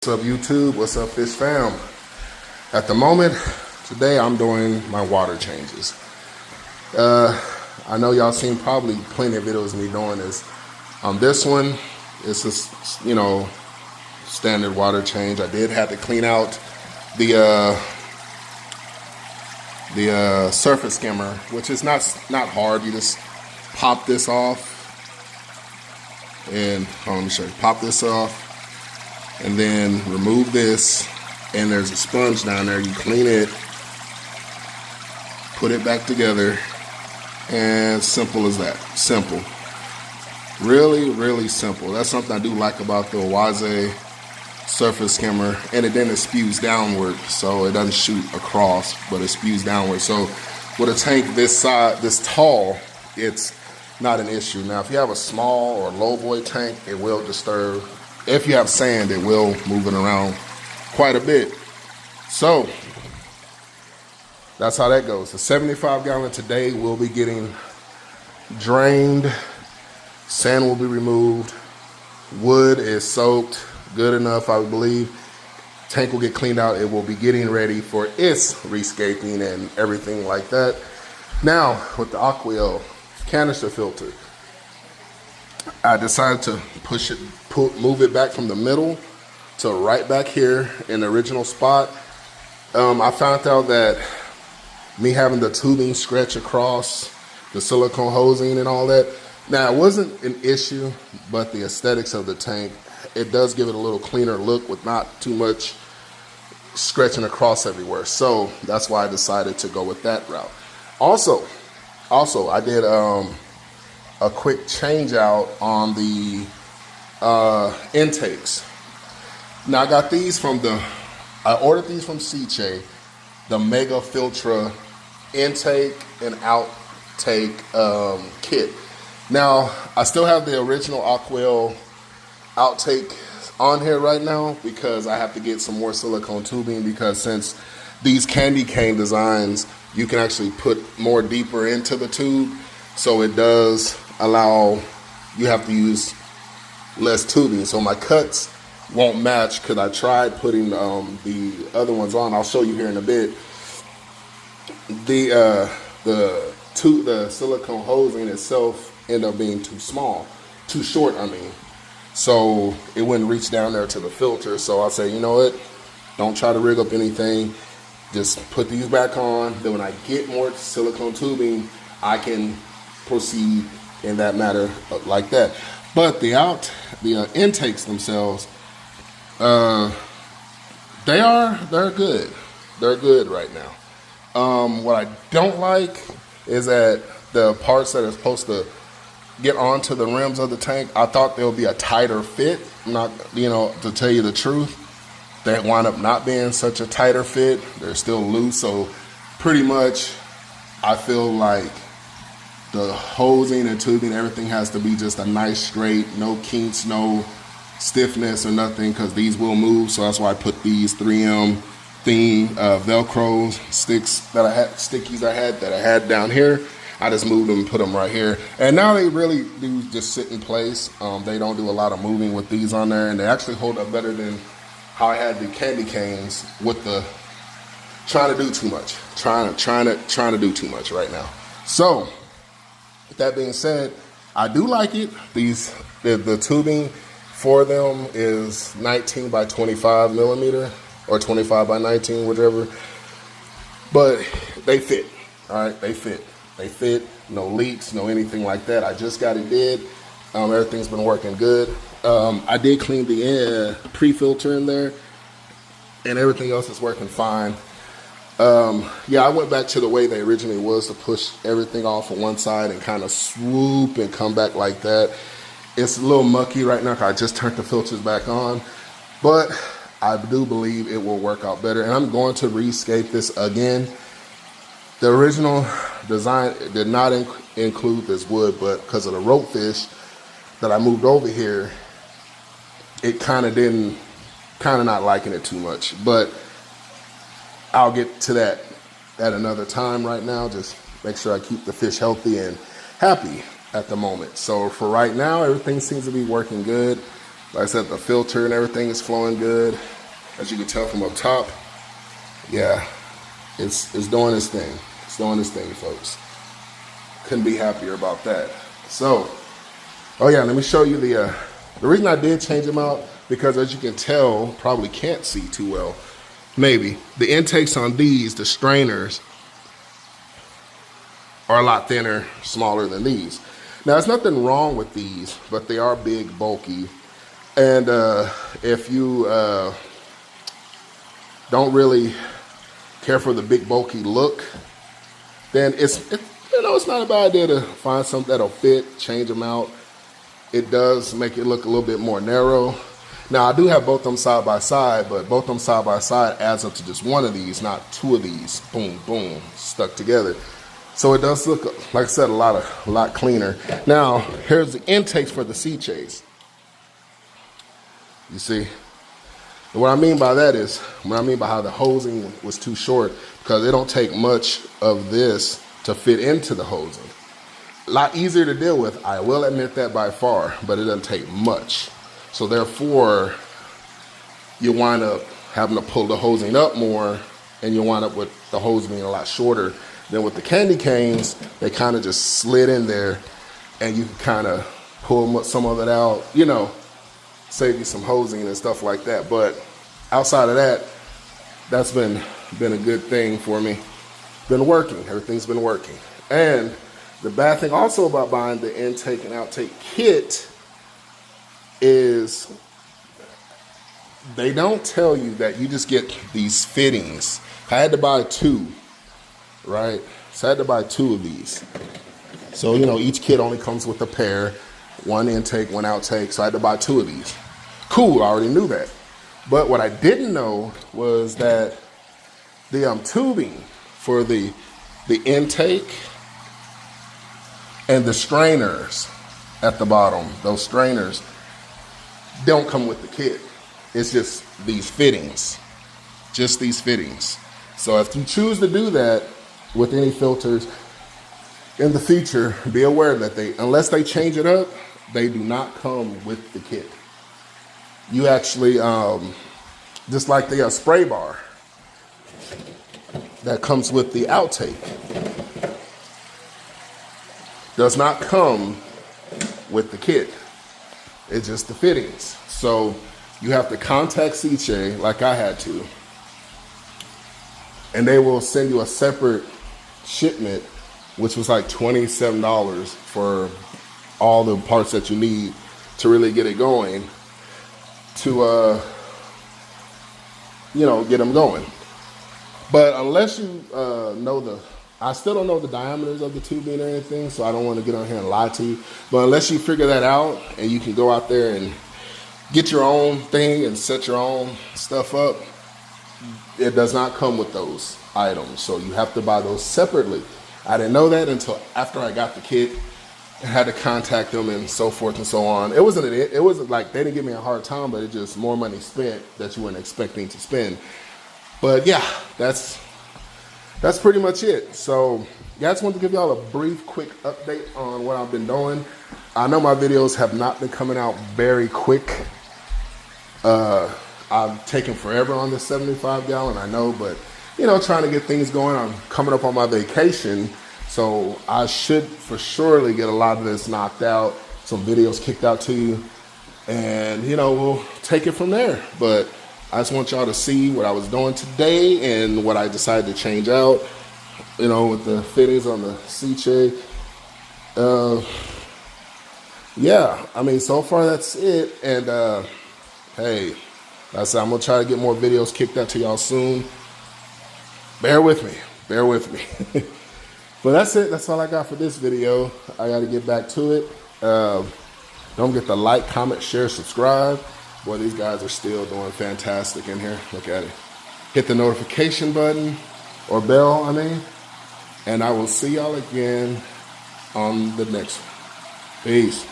What's up YouTube? What's up Fish Fam? At the moment, today I'm doing my water changes. I know y'all seen probably plenty of videos of me doing this. On this one, it's just, standard water change. I did have to clean out the surface skimmer, which is not hard. You just pop this off and let me show you. Pop this off. And then remove this, and there's a sponge down there. You clean it, put it back together, and simple as that. Simple. Really, really simple. That's something I do like about the Waze surface skimmer. And then it spews downward, so it doesn't shoot across, but it spews downward. So with a tank this tall, it's not an issue. Now, if you have a small or low void tank, it will disturb. If you have sand, it will move it around quite a bit. So that's how that goes. The 75 gallon today will be getting drained. Sand will be removed. Wood is soaked good enough, I would believe. Tank will get cleaned out. It will be getting ready for its rescaping and everything like that. Now, with the Aquil canister filter, I decided to move it back from the middle to right back here in the original spot. I found out that me having the tubing stretch across the silicone hosing and all that, now it wasn't an issue, but the aesthetics of the tank, it does give it a little cleaner look with not too much stretching across everywhere. So that's why I decided to go with that route. Also I did a quick change out on the intakes. Now I got these I ordered these from Sicce, the Mega Filtra intake and outtake kit. Now I still have the original Aquil outtake on here right now because I have to get some more silicone tubing, because since these candy cane designs, you can actually put more deeper into the tube, so it does allow you have to use less tubing, so my cuts won't match, because I tried putting the other ones on. I'll show you here in a bit. The silicone hosing itself ended up being too short, so it wouldn't reach down there to the filter. So I say, you know what, don't try to rig up anything, just put these back on. Then when I get more silicone tubing, I can proceed in that matter like that. But the intakes themselves, they're good. They're good right now. What I don't like is that the parts that are supposed to get onto the rims of the tank, I thought there would be a tighter fit. Not, to tell you the truth, they wind up not being such a tighter fit. They're still loose. So pretty much I feel like the hosing and tubing, everything has to be just a nice straight, no kinks, no stiffness or nothing, because these will move. So that's why I put these 3M theme Velcro stickies I had down here. I just moved them and put them right here. And now they really do just sit in place. They don't do a lot of moving with these on there, and they actually hold up better than how I had the candy canes with the trying to do too much. Trying to do too much right now. So with that being said, I do like it. The tubing for them is 19 by 25 millimeter or 25 by 19, whatever. But they fit, all right? They fit, no leaks, no anything like that. I just got it did. Everything's been working good. I did clean the pre-filter in there, and everything else is working fine. Yeah, I went back to the way they originally was, to push everything off on one side and kind of swoop and come back like that. It's a little mucky right now because I just turned the filters back on, but I do believe it will work out better. And I'm going to rescape this again. The original design did not include this wood, but because of the rope fish that I moved over here, it kind of not liking it too much. But I'll get to that at another time. Right now, just make sure I keep the fish healthy and happy at the moment. So for right now, everything seems to be working good. Like I said, the filter and everything is flowing good. As you can tell from up top, yeah, it's doing its thing. It's doing its thing, folks. Couldn't be happier about that. So, oh yeah, let me show you the reason I did change them out, because as you can tell, probably can't see too well, maybe, the intakes on these, the strainers, are a lot thinner, smaller than these. Now, there's nothing wrong with these, but they are big, bulky. And if you don't really care for the big, bulky look, then it's not a bad idea to find something that'll fit, change them out. It does make it look a little bit more narrow. Now, I do have both of them side by side, but both of them side by side adds up to just one of these, not two of these, boom, boom, stuck together. So it does look, like I said, a lot cleaner. Now, here's the intakes for the sicces. You see? And what I mean by that is, what I mean by how the hosing was too short, because it don't take much of this to fit into the hosing. A lot easier to deal with, I will admit that by far, but it doesn't take much. So therefore, you wind up having to pull the hosing up more, and you wind up with the hose being a lot shorter. Then with the candy canes, they kind of just slid in there, and you can kind of pull some of it out, you know, save you some hosing and stuff like that. But outside of that, that's been a good thing for me. Been working, everything's been working. And the bad thing also about buying the intake and outtake kit is they don't tell you that you just get these fittings. I had to buy two, right? So I had to buy two of these. So, you know, each kit only comes with a pair, one intake, one outtake. So I had to buy two of these. Cool, I already knew that. But what I didn't know was that the tubing for the intake and the strainers at the bottom, those strainers, don't come with the kit. It's just these fittings, just these fittings. So if you choose to do that with any filters in the future, be aware that unless they change it up, they do not come with the kit. You actually, just like the spray bar that comes with the outtake, does not come with the kit. It's just the fittings. So you have to contact Sicce, like I had to, and they will send you a separate shipment, which was like $27 for all the parts that you need to really get it going, to get them going. But unless you I still don't know the diameters of the tubing or anything, so I don't want to get on here and lie to you. But unless you figure that out and you can go out there and get your own thing and set your own stuff up, it does not come with those items. So you have to buy those separately. I didn't know that until after I got the kit and had to contact them and so forth and so on. It wasn't like they didn't give me a hard time, but it's just more money spent that you weren't expecting to spend. But yeah, that's pretty much it. So yeah, I just wanted to give y'all a brief, quick update on what I've been doing. I know my videos have not been coming out very quick. I've taken forever on this 75 gallon, I know, but trying to get things going. I'm coming up on my vacation, so I should for surely get a lot of this knocked out, some videos kicked out to you, and we'll take it from there. But I just want y'all to see what I was doing today and what I decided to change out, with the fittings on the sicce. Yeah, I mean, so far that's it. And hey, like I said, I'm gonna try to get more videos kicked out to y'all soon. Bear with me. But that's it. That's all I got for this video. I got to get back to it. Don't forget to like, comment, share, subscribe. Boy, these guys are still doing fantastic in here. Look at it. Hit the notification button, or bell, and I will see y'all again on the next one. Peace.